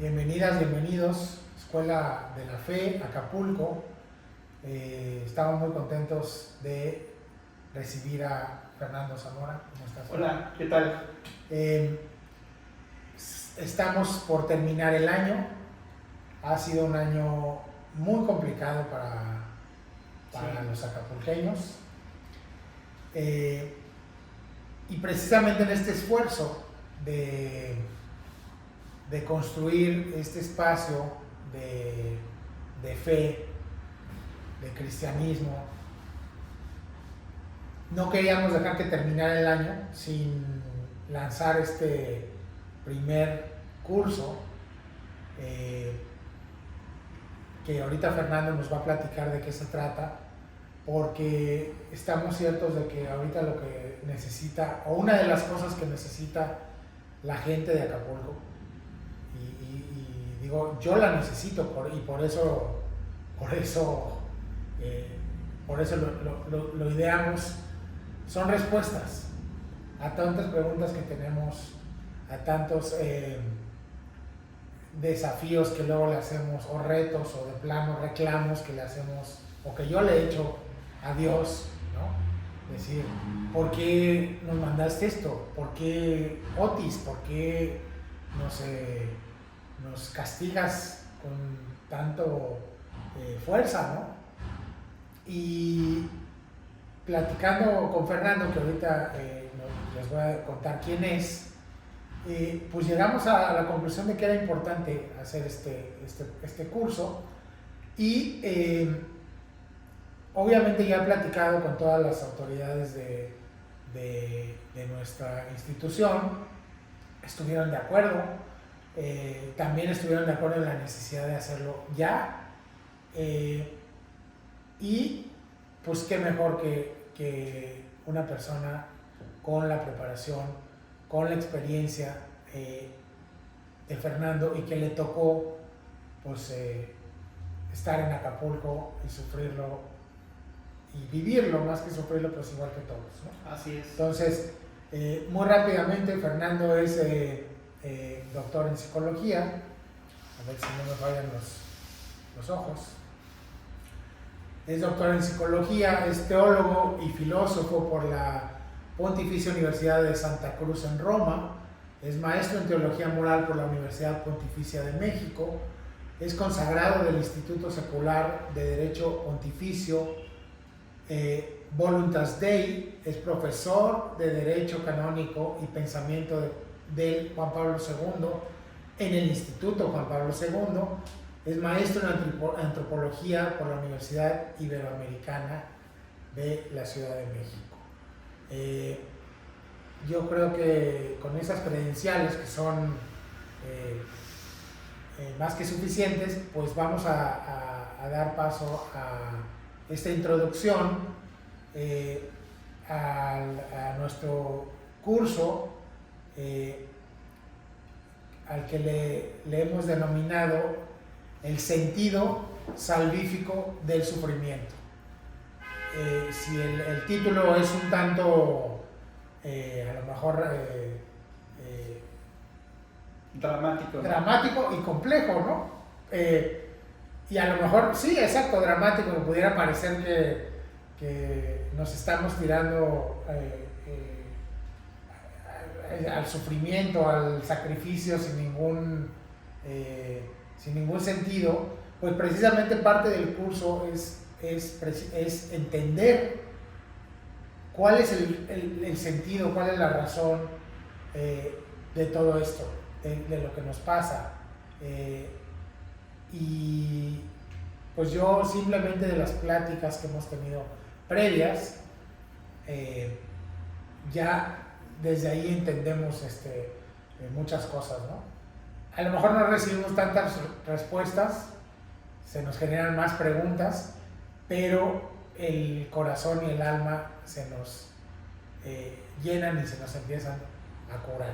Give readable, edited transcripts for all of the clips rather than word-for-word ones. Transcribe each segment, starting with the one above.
Bienvenidas, bienvenidos, Escuela de la Fe, Acapulco. Estamos muy contentos de recibir a Fernando Zamora. ¿Cómo estás? Hola, ¿qué tal? Estamos por terminar el año. Ha sido un año muy complicado para Sí. los acapulqueños. Y precisamente en este esfuerzo de construir este espacio de fe, de cristianismo, no queríamos dejar que terminara el año sin lanzar este primer curso, que ahorita Fernando nos va a platicar de qué se trata, porque estamos ciertos de que ahorita lo que necesita, o una de las cosas que necesita la gente de Acapulco, y digo, yo la necesito, por eso lo ideamos, son respuestas a tantas preguntas que tenemos, a tantos desafíos que luego le hacemos, o retos, o de plano reclamos que le hacemos, o que yo le he hecho a Dios, ¿no? Decir, ¿por qué nos mandaste esto? ¿Por qué Otis? ¿Por qué nos castigas con tanto fuerza, ¿no? Y platicando con Fernando, que ahorita les voy a contar quién es, pues llegamos a la conclusión de que era importante hacer este curso. Y obviamente ya he platicado con todas las autoridades de nuestra institución, estuvieron de acuerdo, también estuvieron de acuerdo en la necesidad de hacerlo ya, y pues qué mejor que una persona con la preparación, con la experiencia de Fernando, y que le tocó pues estar en Acapulco y sufrirlo y vivirlo, más que sufrirlo, pues igual que todos, ¿no? Así es. Entonces, muy rápidamente, Fernando es doctor en psicología, a ver si no me fallan los ojos. Es doctor en psicología, es teólogo y filósofo por la Pontificia Universidad de Santa Cruz en Roma, es maestro en teología moral por la Universidad Pontificia de México, es consagrado del Instituto Secular de Derecho Pontificio Voluntas Dei, es profesor de Derecho Canónico y Pensamiento del Juan Pablo II en el Instituto Juan Pablo II, es maestro en antropología por la Universidad Iberoamericana de la Ciudad de México. Yo creo que con esas credenciales, que son más que suficientes, pues vamos a dar paso a esta introducción a nuestro curso, al que le hemos denominado el sentido salvífico del sufrimiento. Si el título es un tanto a lo mejor dramático y complejo, ¿no? Y a lo mejor, sí, exacto, dramático, que pudiera parecer que nos estamos tirando al sufrimiento, al sacrificio sin ningún sentido. Pues precisamente parte del curso es entender cuál es el sentido, cuál es la razón de todo esto, de lo que nos pasa. Y pues yo simplemente, de las pláticas que hemos tenido previas, ya desde ahí entendemos muchas cosas, ¿no? A lo mejor no recibimos tantas respuestas, se nos generan más preguntas, pero el corazón y el alma se nos llenan y se nos empiezan a curar.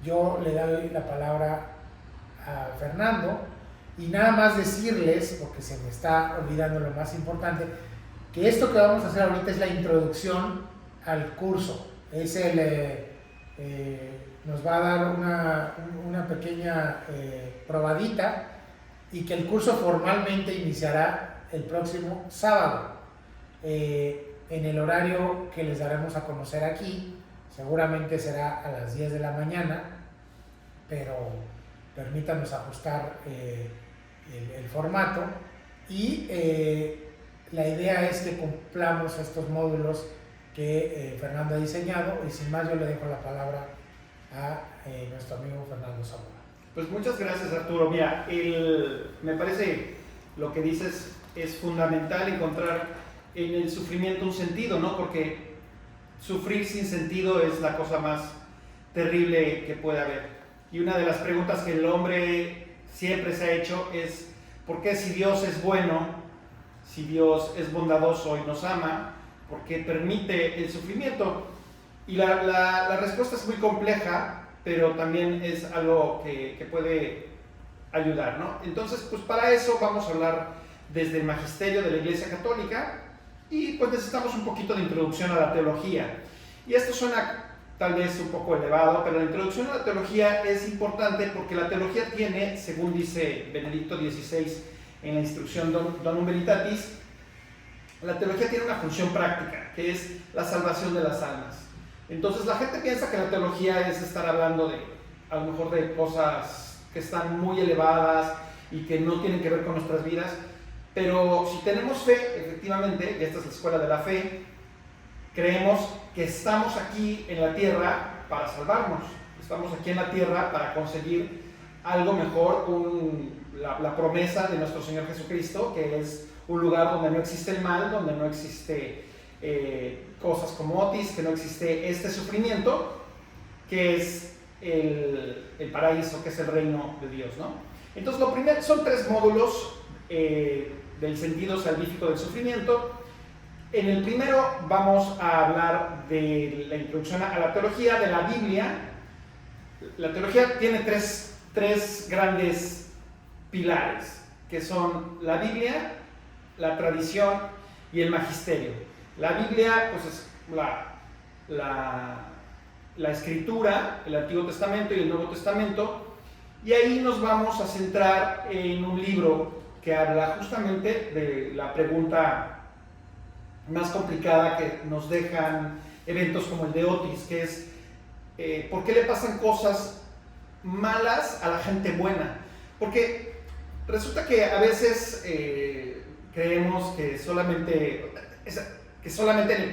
Yo le doy la palabra a Fernando, y nada más decirles, porque se me está olvidando lo más importante, que esto que vamos a hacer ahorita es la introducción al curso. Es nos va a dar una una pequeña probadita y que el curso formalmente iniciará el próximo sábado en el horario que les daremos a conocer aquí. Seguramente será a las 10 de la mañana, pero permítanos ajustar el formato y la idea es que cumplamos estos módulos que Fernando ha diseñado, y sin más yo le dejo la palabra a nuestro amigo Fernando Zamora. Pues muchas gracias, Arturo. Mira, me parece lo que dices es fundamental, encontrar en el sufrimiento un sentido, ¿no? Porque sufrir sin sentido es la cosa más terrible que puede haber. Y una de las preguntas que el hombre siempre se ha hecho es: ¿por qué, si Dios es bueno, si Dios es bondadoso y nos ama, por qué permite el sufrimiento? Y la respuesta es muy compleja, pero también es algo que puede ayudar, ¿no? Entonces, pues para eso vamos a hablar desde el magisterio de la Iglesia Católica, y pues necesitamos un poquito de introducción a la teología. Y esto suena tal vez un poco elevado, pero la introducción a la teología es importante porque la teología tiene, según dice Benedicto XVI en la instrucción Donum Veritatis, la teología tiene una función práctica, que es la salvación de las almas. Entonces la gente piensa que la teología es estar hablando a lo mejor de cosas que están muy elevadas y que no tienen que ver con nuestras vidas, pero si tenemos fe, efectivamente, y esta es la escuela de la fe, creemos que estamos aquí en la tierra para salvarnos, estamos aquí en la tierra para conseguir algo mejor, la promesa de nuestro Señor Jesucristo, que es un lugar donde no existe el mal, donde no existe cosas como Otis, que no existe este sufrimiento, que es el paraíso, que es el reino de Dios, ¿no? Entonces, lo primero, son 3 módulos del sentido salvífico del sufrimiento. En el primero vamos a hablar de la introducción a la teología, de la Biblia. La teología tiene tres grandes pilares, que son la Biblia, la tradición y el magisterio. La Biblia, pues, es la escritura, el Antiguo Testamento y el Nuevo Testamento, y ahí nos vamos a centrar en un libro que habla justamente de la pregunta más complicada que nos dejan eventos como el de Otis, que es ¿por qué le pasan cosas malas a la gente buena? Porque resulta que a veces creemos que solamente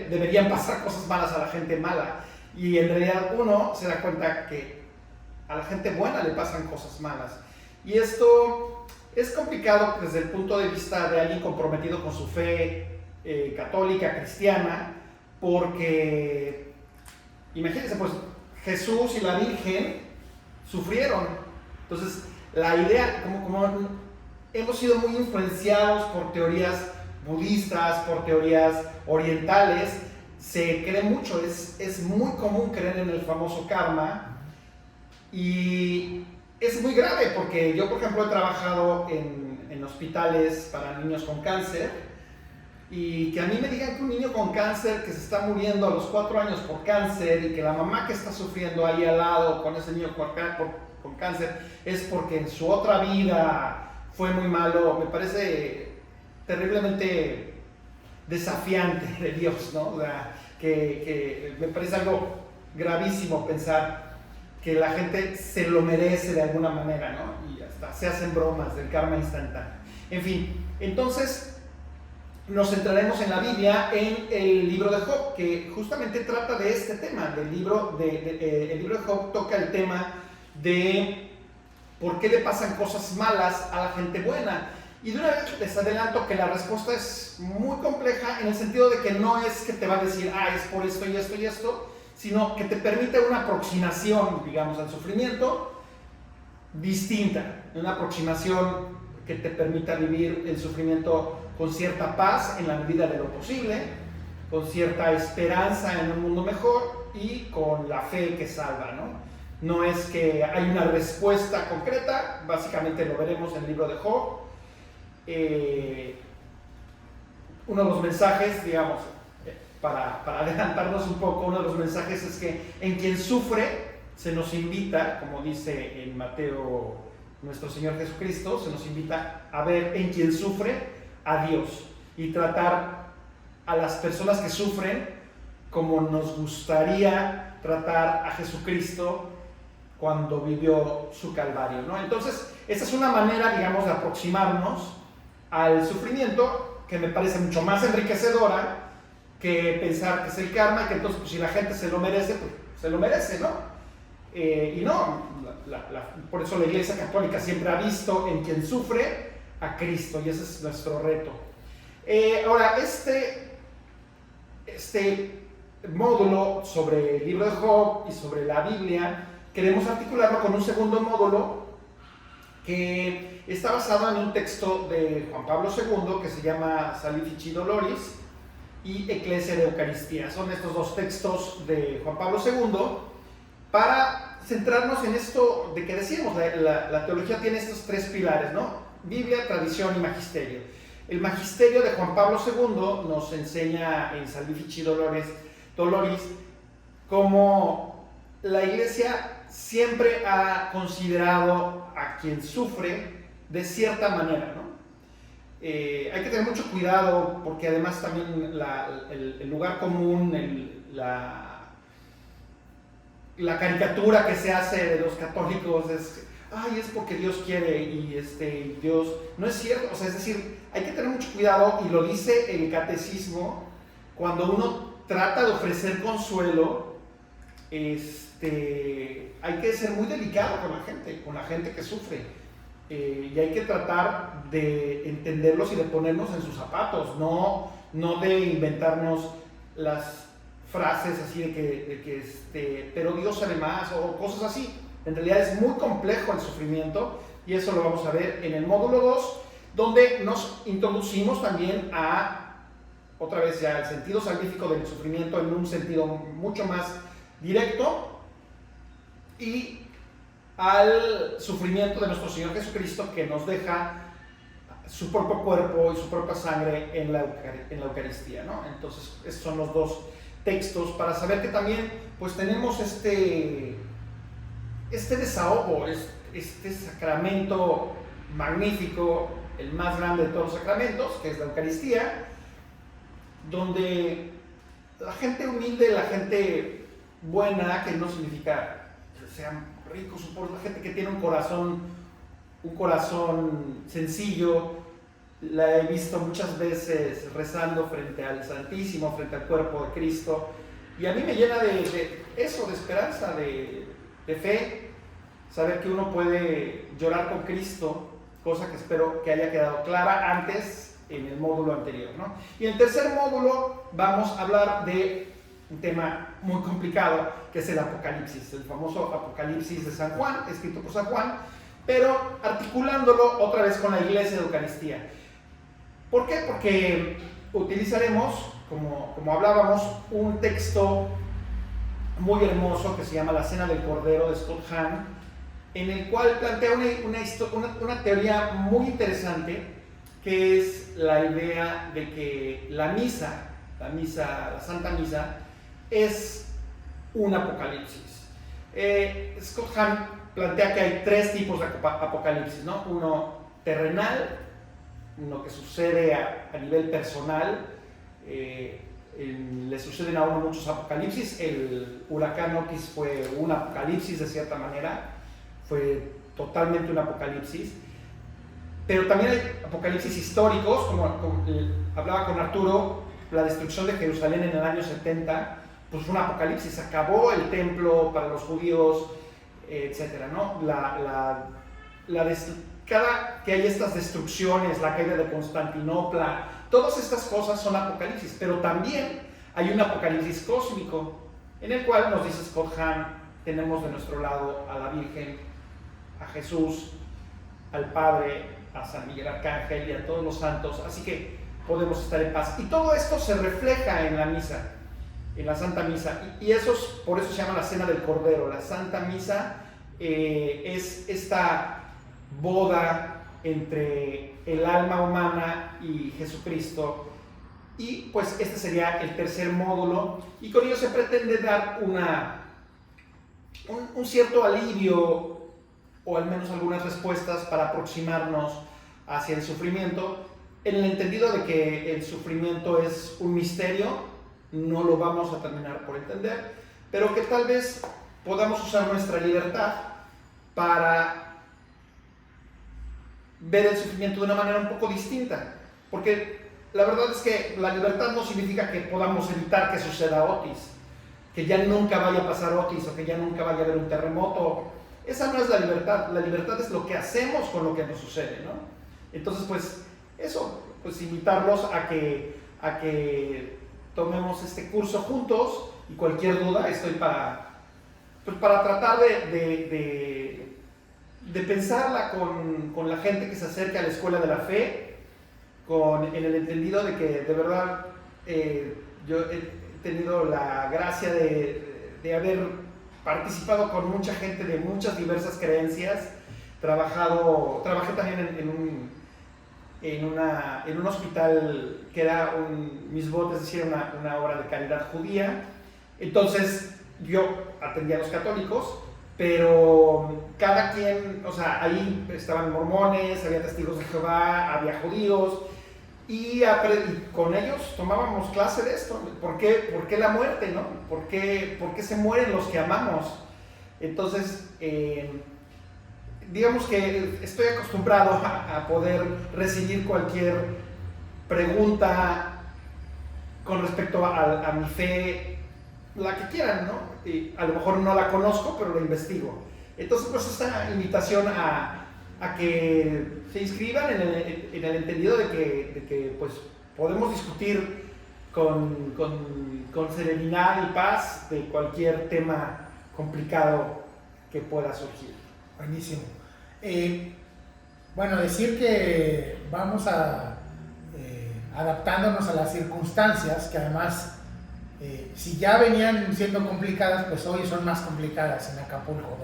deberían pasar cosas malas a la gente mala, y en realidad uno se da cuenta que a la gente buena le pasan cosas malas. Y esto es complicado desde el punto de vista de alguien comprometido con su fe católica, cristiana, porque imagínense, pues Jesús y la Virgen sufrieron. Entonces la idea, como hemos sido muy influenciados por teorías budistas, por teorías orientales, se cree mucho, es muy común creer en el famoso karma, y es muy grave porque yo, por ejemplo, he trabajado en hospitales para niños con cáncer, y que a mí me digan que un niño con cáncer que se está muriendo a los 4 años por cáncer, y que la mamá que está sufriendo ahí al lado con ese niño con cáncer es porque en su otra vida fue muy malo, me parece terriblemente desafiante de Dios, ¿no? O sea, que me parece algo gravísimo pensar que la gente se lo merece de alguna manera, ¿no? Y hasta se hacen bromas del karma instantáneo. En fin, entonces nos centraremos en la Biblia, en el libro de Job, que justamente trata de este tema. El libro de Job toca el tema de por qué le pasan cosas malas a la gente buena. Y de una vez les adelanto que la respuesta es muy compleja, en el sentido de que no es que te va a decir, es por esto y esto y esto, sino que te permite una aproximación, digamos, al sufrimiento distinta, una aproximación que te permita vivir el sufrimiento con cierta paz en la medida de lo posible, con cierta esperanza en un mundo mejor y con la fe que salva, ¿no? No es que hay una respuesta concreta, básicamente lo veremos en el libro de Job. Uno de los mensajes, digamos, para adelantarnos un poco, uno de los mensajes es que en quien sufre se nos invita, como dice en Mateo nuestro Señor Jesucristo, se nos invita a ver en quien sufre a Dios y tratar a las personas que sufren como nos gustaría tratar a Jesucristo cuando vivió su Calvario, ¿no? Entonces, esta es una manera, digamos, de aproximarnos al sufrimiento que me parece mucho más enriquecedora que pensar que es el karma y que entonces, pues, si la gente se lo merece, pues se lo merece, ¿no? Y no, por eso la Iglesia Católica siempre ha visto en quien sufre a Cristo, y ese es nuestro reto. Ahora, este módulo sobre el libro de Job y sobre la Biblia, queremos articularlo con un segundo módulo que está basado en un texto de Juan Pablo II que se llama Salvifici Doloris y Ecclesia de Eucaristía. Son estos dos textos de Juan Pablo II para centrarnos en esto de que decíamos, la teología tiene estos tres pilares, ¿no? Biblia, tradición y magisterio. El magisterio de Juan Pablo II nos enseña en Salvifici Doloris como la Iglesia siempre ha considerado a quien sufre de cierta manera, ¿no? Hay que tener mucho cuidado porque además también el lugar común, la caricatura que se hace de los católicos es, ay, es porque Dios quiere y Dios, no es cierto, o sea, es decir, hay que tener mucho cuidado, y lo dice el catecismo, cuando uno trata de ofrecer consuelo, hay que ser muy delicado con la gente que sufre, y hay que tratar de entenderlos y de ponernos en sus zapatos, no de inventarnos las frases así de que pero Dios sabe más o cosas así. En realidad es muy complejo el sufrimiento, y eso lo vamos a ver en el módulo 2, donde nos introducimos también otra vez ya el sentido salvífico del sufrimiento en un sentido mucho más directo, y al sufrimiento de nuestro Señor Jesucristo, que nos deja su propio cuerpo y su propia sangre en la Eucaristía, ¿no? Entonces, esos son los dos textos para saber que también pues tenemos este desahogo, este sacramento magnífico, el más grande de todos los sacramentos, que es la Eucaristía, donde la gente humilde, la gente buena, que no significa que sean ricos, la gente que tiene un corazón sencillo, la he visto muchas veces rezando frente al Santísimo, frente al cuerpo de Cristo, y a mí me llena de eso, de esperanza, de fe, saber que uno puede llorar con Cristo, cosa que espero que haya quedado clara antes en el módulo anterior, ¿no? Y en el tercer módulo vamos a hablar de un tema muy complicado, que es el Apocalipsis, el famoso Apocalipsis de San Juan, escrito por San Juan, pero articulándolo otra vez con la Iglesia de Eucaristía. ¿Por qué? Porque utilizaremos, como hablábamos, un texto muy hermoso que se llama La Cena del Cordero, de Scott Hahn, en el cual plantea una teoría muy interesante, que es la idea de que la Santa Misa, es un apocalipsis. Scott Hahn plantea que hay tres tipos de apocalipsis, ¿no? Uno terrenal, uno que sucede a nivel personal, le suceden a uno muchos apocalipsis. El huracán Otis fue un apocalipsis de cierta manera, fue totalmente un apocalipsis. Pero también hay apocalipsis históricos, como hablaba con Arturo, la destrucción de Jerusalén en el año 70, pues fue un apocalipsis, acabó el templo para los judíos, etcétera, ¿no? Cada que hay estas destrucciones, la caída de Constantinopla, todas estas cosas son apocalipsis, pero también hay un apocalipsis cósmico, en el cual nos dice Scott Hahn, tenemos de nuestro lado a la Virgen, a Jesús, al Padre, a San Miguel Arcángel y a todos los santos, así que podemos estar en paz. Y todo esto se refleja en la misa, en la Santa Misa, y por eso se llama la Cena del Cordero. La Santa Misa es esta boda entre el alma humana y Jesucristo, y pues este sería el tercer módulo, y con ello se pretende dar un cierto alivio o al menos algunas respuestas para aproximarnos hacia el sufrimiento, en el entendido de que el sufrimiento es un misterio, no lo vamos a terminar por entender, pero que tal vez podamos usar nuestra libertad para ver el sufrimiento de una manera un poco distinta, porque la verdad es que la libertad no significa que podamos evitar que suceda Otis, que ya nunca vaya a pasar Otis o que ya nunca vaya a haber un terremoto. Esa no es la libertad es lo que hacemos con lo que nos sucede, ¿no? Entonces, pues, eso, pues invitarlos a que tomemos este curso juntos y cualquier duda estoy para tratar de pensarla con la gente que se acerca a la Escuela de la Fe, en el entendido de que de verdad yo he tenido la gracia de haber participado con mucha gente de muchas diversas creencias. Trabajé también en un hospital que era mis botes hicieron una obra de caridad judía. Entonces yo atendía a los católicos, pero cada quien, o sea, ahí estaban mormones, había testigos de Jehová, había judíos, y con ellos tomábamos clase de esto. ¿Por qué la muerte, no? ¿Por qué se mueren los que amamos? Entonces, digamos que estoy acostumbrado a poder recibir cualquier pregunta con respecto a mi fe, la que quieran, ¿no? Y a lo mejor no la conozco, pero la investigo. Entonces, pues esta invitación a que se inscriban en el entendido de que pues, podemos discutir con serenidad y paz de cualquier tema complicado que pueda surgir. Buenísimo. Bueno, decir que vamos adaptándonos a las circunstancias, que además, si ya venían siendo complicadas, pues hoy son más complicadas en Acapulco,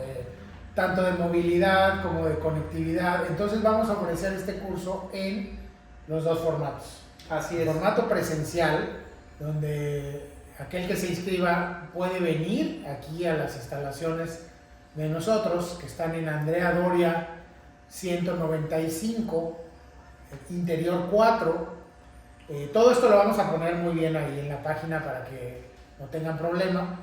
tanto de movilidad como de conectividad. Entonces vamos a ofrecer este curso en los dos formatos. Así es. El formato presencial, donde aquel que se inscriba puede venir aquí a las instalaciones de nosotros, que están en Andrea Doria 195, interior 4. Todo esto lo vamos a poner muy bien ahí en la página para que no tengan problema.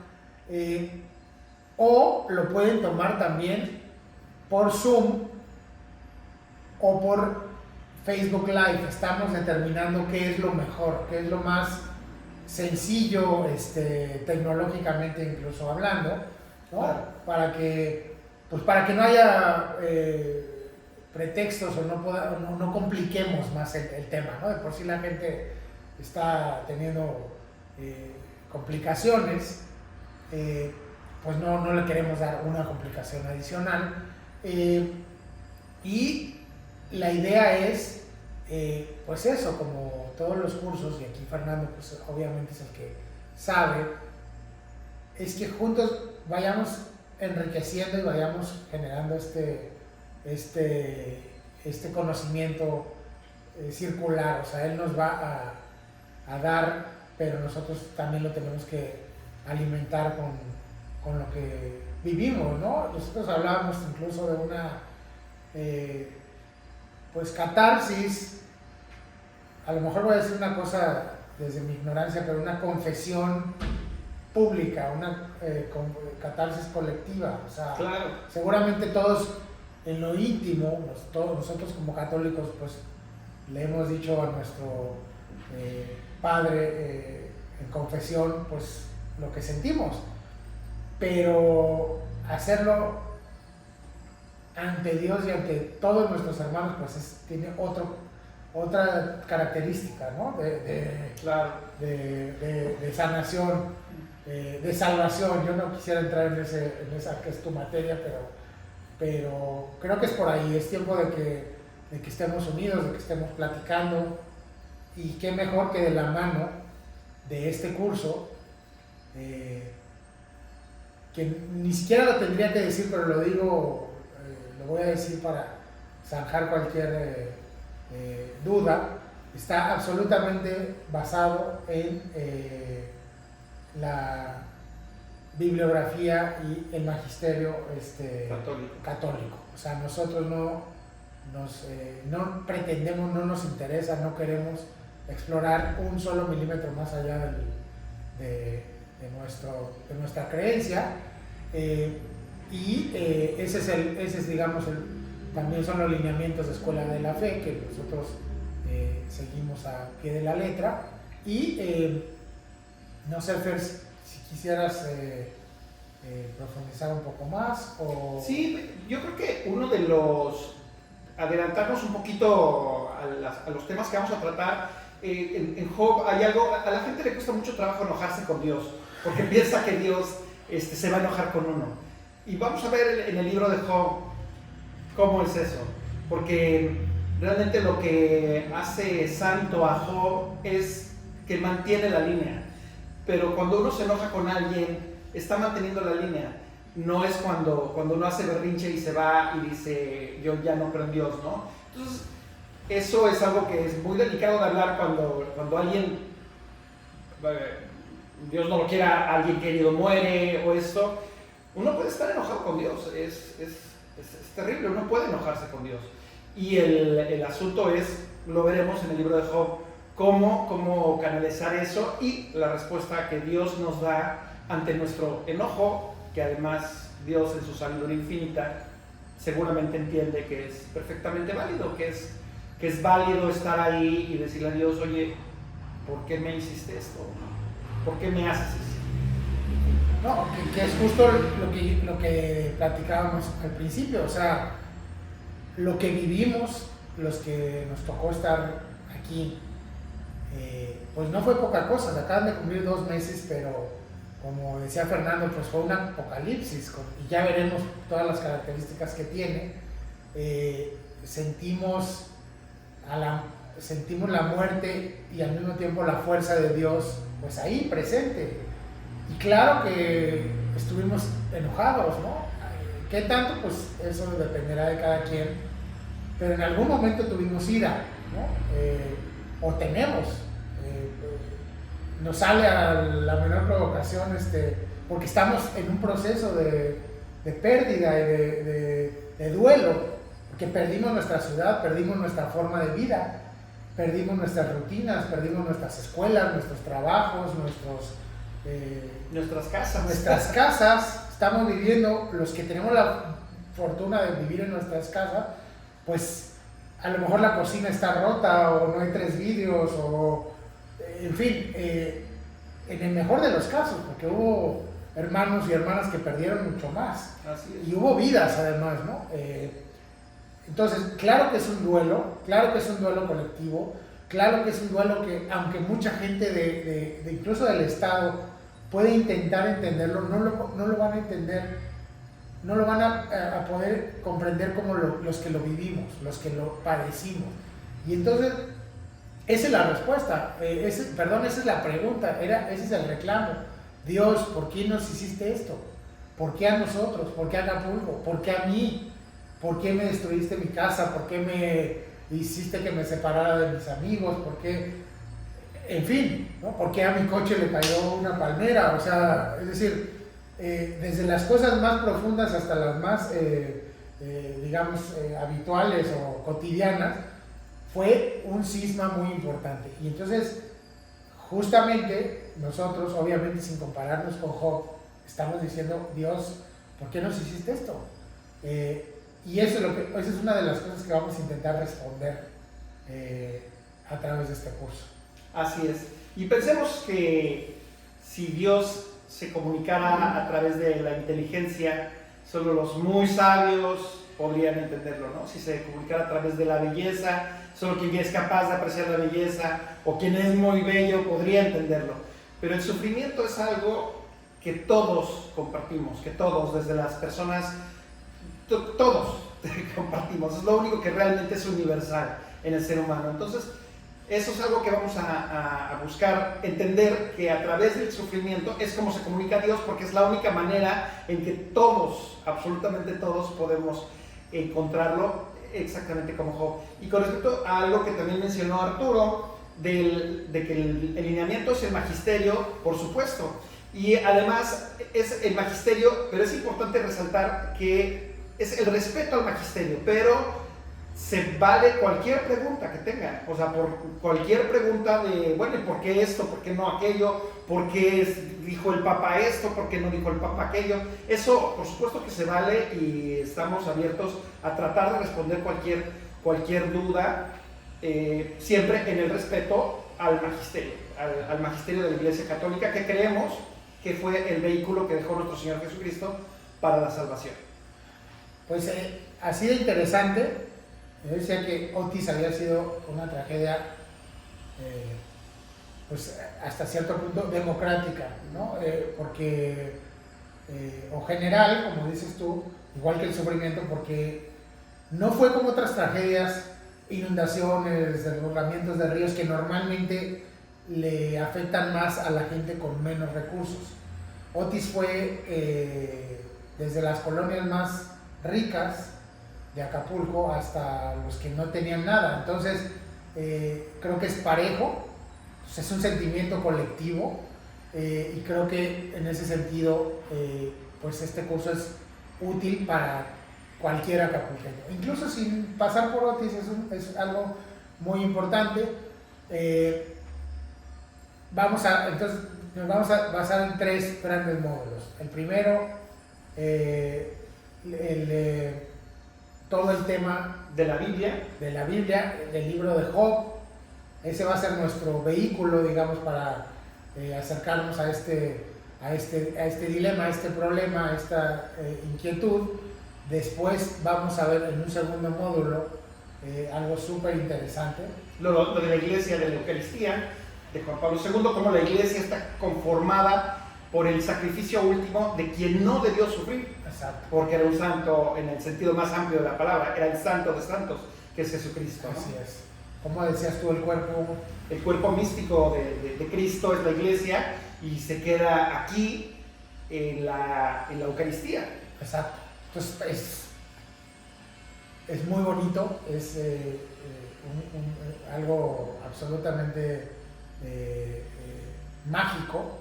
O lo pueden tomar también por Zoom o por Facebook Live. Estamos determinando qué es lo mejor, qué es lo más sencillo, tecnológicamente incluso hablando, ¿no? Claro. Para que no haya pretextos o no compliquemos más el tema, ¿no? De por sí la gente está teniendo complicaciones, pues no le queremos dar una complicación adicional. Y la idea es, pues eso, como todos los cursos, y aquí Fernando pues obviamente es el que sabe, es que juntos vayamos enriqueciendo y vayamos generando este conocimiento circular. O sea, él nos va a dar, pero nosotros también lo tenemos que alimentar con lo que vivimos, ¿no? Nosotros hablábamos incluso de una pues catarsis, a lo mejor voy a decir una cosa desde mi ignorancia, pero una confesión pública, una catarsis colectiva. O sea, claro. Seguramente todos en lo íntimo, todos nosotros como católicos, pues le hemos dicho a nuestro padre en confesión, pues lo que sentimos, pero hacerlo ante Dios y ante todos nuestros hermanos, pues tiene otra característica, ¿no? Claro. de sanación, de salvación. Yo no quisiera entrar en esa que es tu materia, pero creo que es por ahí. Es tiempo de que estemos unidos, de que estemos platicando, y qué mejor que de la mano de este curso, que ni siquiera lo tendría que decir, pero lo digo, lo voy a decir para zanjar cualquier duda. Está absolutamente basado en la bibliografía y el magisterio Católico. O sea, nosotros no pretendemos, no nos interesa, no queremos explorar un solo milímetro más allá de nuestra creencia. Ese es, digamos, también son los lineamientos de Escuela de la Fe que nosotros seguimos a pie de la letra. Y no sé, Fer, si quisieras profundizar un poco más. Sí, yo creo que uno de los, adelantarnos un poquito a los temas que vamos a tratar, en Job hay algo, a la gente le cuesta mucho trabajo enojarse con Dios, porque piensa que Dios se va a enojar con uno. Y vamos a ver en el libro de Job cómo es eso, porque realmente lo que hace santo a Job es que mantiene la línea, pero cuando uno se enoja con alguien, está manteniendo la línea. No es cuando uno hace berrinche y se va y dice, yo ya no creo en Dios, ¿no? Entonces, eso es algo que es muy delicado de hablar cuando alguien, Dios no lo quiera, alguien querido muere o esto. Uno puede estar enojado con Dios, es terrible, uno puede enojarse con Dios. Y el asunto es, lo veremos en el libro de Job, cómo canalizar eso y la respuesta que Dios nos da ante nuestro enojo, que además Dios en su sabiduría infinita seguramente entiende que es perfectamente válido, que es válido estar ahí y decirle a Dios, oye, ¿por qué me hiciste esto? ¿Por qué me haces eso? No, que es justo lo que platicábamos al principio, o sea, lo que vivimos, los que nos tocó estar aquí, pues no fue poca cosa, acaban de cumplir 2 meses, pero como decía Fernando, pues fue un apocalipsis, y ya veremos todas las características que tiene. Sentimos la muerte y al mismo tiempo la fuerza de Dios, pues ahí presente. Y claro que estuvimos enojados, ¿no? ¿Qué tanto? Pues eso dependerá de cada quien, pero en algún momento tuvimos ira, ¿no? O tenemos. Nos sale a la menor provocación, porque estamos en un proceso de pérdida y de duelo, porque perdimos nuestra ciudad, perdimos nuestra forma de vida, perdimos nuestras rutinas, perdimos nuestras escuelas, nuestros trabajos, nuestras casas. Estamos viviendo, los que tenemos la fortuna de vivir en nuestras casas, pues a lo mejor la cocina está rota o no hay 3 vidrios o en fin, en el mejor de los casos, porque hubo hermanos y hermanas que perdieron mucho más. Así es. Y hubo vidas además, ¿no? Entonces, claro que es un duelo colectivo, claro que es un duelo que, aunque mucha gente de incluso del Estado puede intentar entenderlo, no lo van a entender, no lo van a poder comprender como los que lo vivimos, los que lo padecimos. Y entonces, esa es la respuesta, esa es la pregunta, ese es el reclamo. Dios, ¿por qué nos hiciste esto? ¿Por qué a nosotros? ¿Por qué a Acapulco? ¿Por qué a mí? ¿Por qué me destruiste mi casa? ¿Por qué me hiciste que me separara de mis amigos? ¿Por qué? En fin, ¿no? ¿Por qué a mi coche le cayó una palmera? O sea, es decir, desde las cosas más profundas hasta las más, digamos, habituales o cotidianas, fue un cisma muy importante. Y entonces, justamente, nosotros, obviamente sin compararnos con Job, estamos diciendo, Dios, ¿por qué nos hiciste esto? Y esa es una de las cosas que vamos a intentar responder a través de este curso. Así es. Y pensemos que si Dios se comunicara a través de la inteligencia, solo los muy sabios podrían entenderlo, ¿no? Si se comunicara a través de la belleza, solo quien es capaz de apreciar la belleza o quien es muy bello podría entenderlo. Pero el sufrimiento es algo que todos compartimos, que todos, desde las personas, todos compartimos. Es lo único que realmente es universal en el ser humano. Entonces, eso es algo que vamos a buscar entender, que a través del sufrimiento es como se comunica a Dios, porque es la única manera en que todos, absolutamente todos, podemos encontrarlo exactamente como Job. Y con respecto a algo que también mencionó Arturo, de que el lineamiento es el magisterio, por supuesto. Y además es el magisterio, pero es importante resaltar que es el respeto al magisterio, pero se vale cualquier pregunta que tengan, o sea, por cualquier pregunta de, bueno, ¿por qué esto? ¿Por qué no aquello? ¿Por qué dijo el Papa esto? ¿Por qué no dijo el Papa aquello? Eso, por supuesto que se vale y estamos abiertos a tratar de responder cualquier duda, siempre en el respeto al magisterio, al magisterio de la Iglesia Católica, que creemos que fue el vehículo que dejó nuestro Señor Jesucristo para la salvación. Pues así de interesante. Yo decía que Otis había sido una tragedia, pues hasta cierto punto democrática, ¿no? O general, como dices tú, igual que el sufrimiento, porque no fue como otras tragedias, inundaciones, desbordamientos de ríos, que normalmente le afectan más a la gente con menos recursos. Otis fue desde las colonias más ricas de Acapulco hasta los que no tenían nada. Entonces, creo que es parejo, pues es un sentimiento colectivo, y creo que en ese sentido, pues este curso es útil para cualquier acapulqueño. Incluso sin pasar por Otis, es algo muy importante. Entonces, nos vamos a basar en 3 grandes módulos. El primero, todo el tema de la Biblia, del libro de Job. Ese va a ser nuestro vehículo, digamos, para acercarnos a este dilema, a este problema, a esta inquietud. Después vamos a ver en un segundo módulo algo súper interesante. Lo de la Iglesia de la Eucaristía, de Juan Pablo II, cómo la Iglesia está conformada por el sacrificio último de quien no debió sufrir. Exacto. Porque era un santo en el sentido más amplio de la palabra, era el santo de santos, que es Jesucristo, ¿no? Así es. Como decías tú, el cuerpo místico de Cristo es la Iglesia y se queda aquí en la Eucaristía. Exacto. Entonces es muy bonito, es algo absolutamente mágico.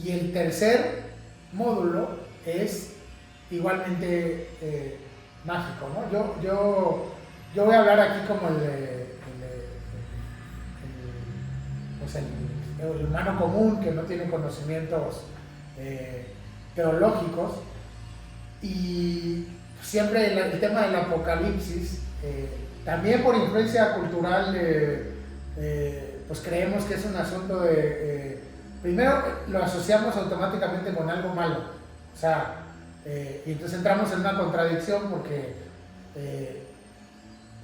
Y el tercer módulo es igualmente mágico, ¿no? Yo voy a hablar aquí como el humano común que no tiene conocimientos teológicos, y siempre el tema del Apocalipsis, también por influencia cultural, pues creemos que es un asunto primero lo asociamos automáticamente con algo malo, o sea, y entonces entramos en una contradicción porque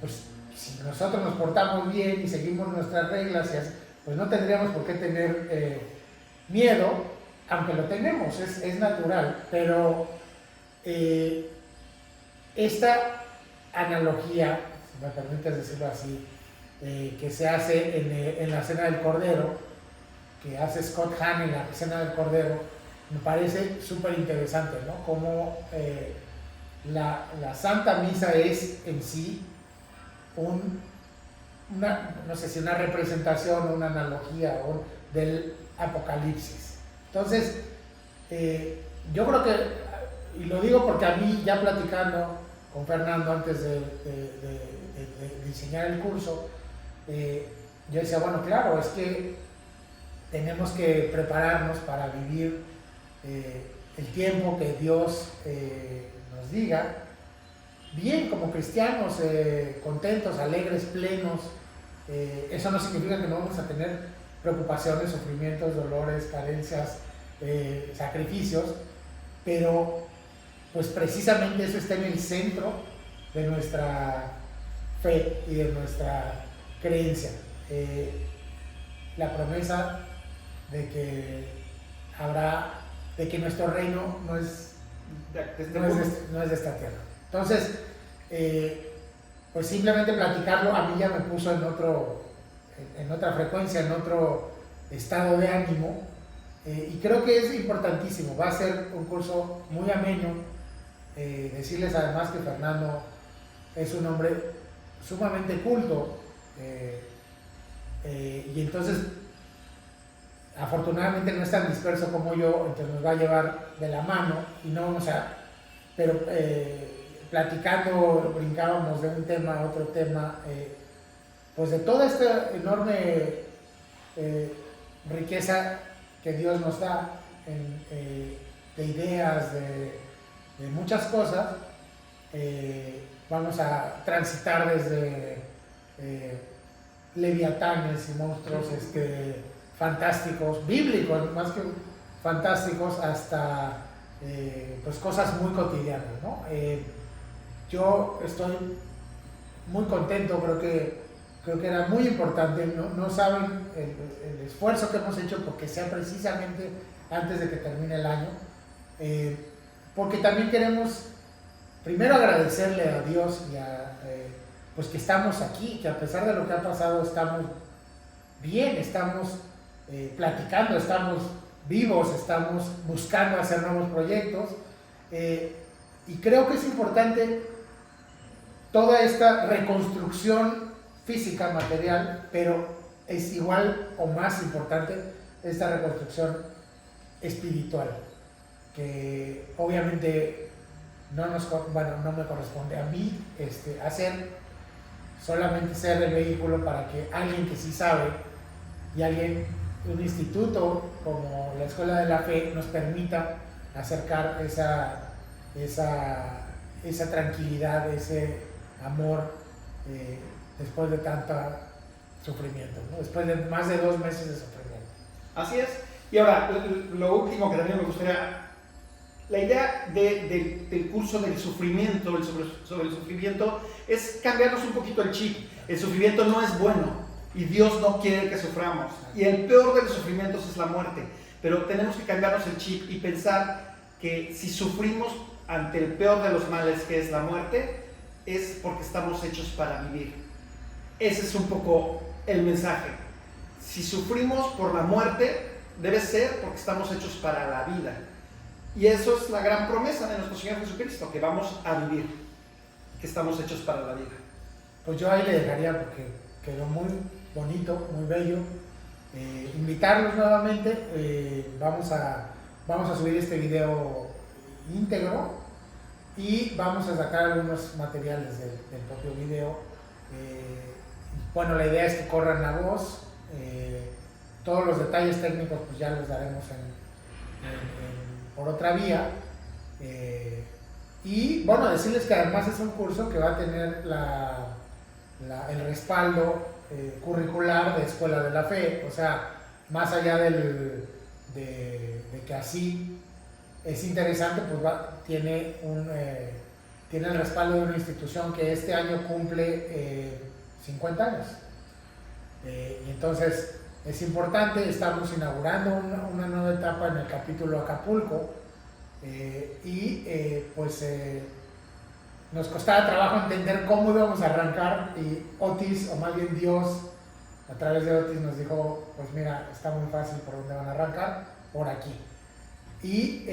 pues si nosotros nos portamos bien y seguimos nuestras reglas, pues no tendríamos por qué tener miedo, aunque lo tenemos, es natural, pero esta analogía, si me permites decirlo así, que se hace en la Cena del Cordero, que hace Scott Hahn en la Cena del Cordero, me parece súper interesante, ¿no? Cómo la Santa Misa es en sí no sé si una representación o una analogía del Apocalipsis. Entonces, yo creo que, y lo digo porque a mí, ya platicando con Fernando antes de diseñar el curso, yo decía, bueno, claro, es que tenemos que prepararnos para vivir el tiempo que Dios nos diga, bien como cristianos, contentos, alegres, plenos. Eso no significa que no vamos a tener preocupaciones, sufrimientos, dolores, carencias, sacrificios, pero pues precisamente eso está en el centro de nuestra fe y de nuestra creencia. La promesa de que nuestro reino no es de esta tierra. Entonces, pues simplemente platicarlo a mí ya me puso en otra frecuencia, en otro estado de ánimo, y creo que es importantísimo. Va a ser un curso muy ameno. Decirles además que Fernando es un hombre sumamente culto, y entonces afortunadamente no es tan disperso como yo, entonces nos va a llevar de la mano y no vamos a, pero platicando, brincábamos de un tema a otro tema, pues de toda esta enorme riqueza que Dios nos da de ideas, de muchas cosas, vamos a transitar desde leviatanes y monstruos fantásticos, bíblicos, más que fantásticos, hasta pues cosas muy cotidianas, ¿no? Yo estoy muy contento, creo que era muy importante, no saben el esfuerzo que hemos hecho porque sea precisamente antes de que termine el año, porque también queremos primero agradecerle a Dios y pues que estamos aquí, que a pesar de lo que ha pasado estamos bien, estamos platicando, estamos vivos, estamos buscando hacer nuevos proyectos, y creo que es importante toda esta reconstrucción física, material, pero es igual o más importante esta reconstrucción espiritual, que obviamente no me corresponde a mí solamente ser el vehículo para que alguien que sí sabe y un instituto como la Escuela de la Fe nos permita acercar esa tranquilidad, ese amor después de tanto sufrimiento, ¿no? Después de más de 2 meses de sufrimiento. Así es. Y ahora, lo último que también me gustaría, la idea del curso del sufrimiento, sobre el sufrimiento, es cambiarnos un poquito el chip. El sufrimiento no es bueno y Dios no quiere que suframos. Y el peor de los sufrimientos es la muerte. Pero tenemos que cambiarnos el chip y pensar que si sufrimos ante el peor de los males, que es la muerte, es porque estamos hechos para vivir. Ese es un poco el mensaje. Si sufrimos por la muerte, debe ser porque estamos hechos para la vida. Y eso es la gran promesa de nuestro Señor Jesucristo, que vamos a vivir, que estamos hechos para la vida. Pues yo ahí le dejaría porque quedó muy bonito, muy bello. Invitarlos nuevamente, vamos a subir este video íntegro y vamos a sacar algunos materiales del propio video. Bueno, la idea es que corran la voz, todos los detalles técnicos pues ya los daremos por otra vía, y bueno, decirles que además es un curso que va a tener el respaldo curricular de Escuela de la Fe, o sea, más allá de que así es interesante, pues tiene el respaldo de una institución que este año cumple 50 años, y entonces es importante. Estamos inaugurando una nueva etapa en el capítulo Acapulco, pues nos costaba trabajo entender cómo íbamos a arrancar, y Otis, o más bien Dios, a través de Otis nos dijo, pues mira, está muy fácil por dónde van a arrancar, por aquí. Y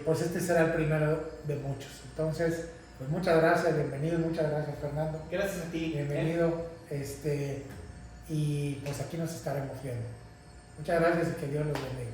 pues este será el primero de muchos. Entonces, pues muchas gracias, bienvenido, muchas gracias Fernando. Gracias a ti. Bienvenido, y pues aquí nos estaremos viendo. Muchas gracias y que Dios los bendiga.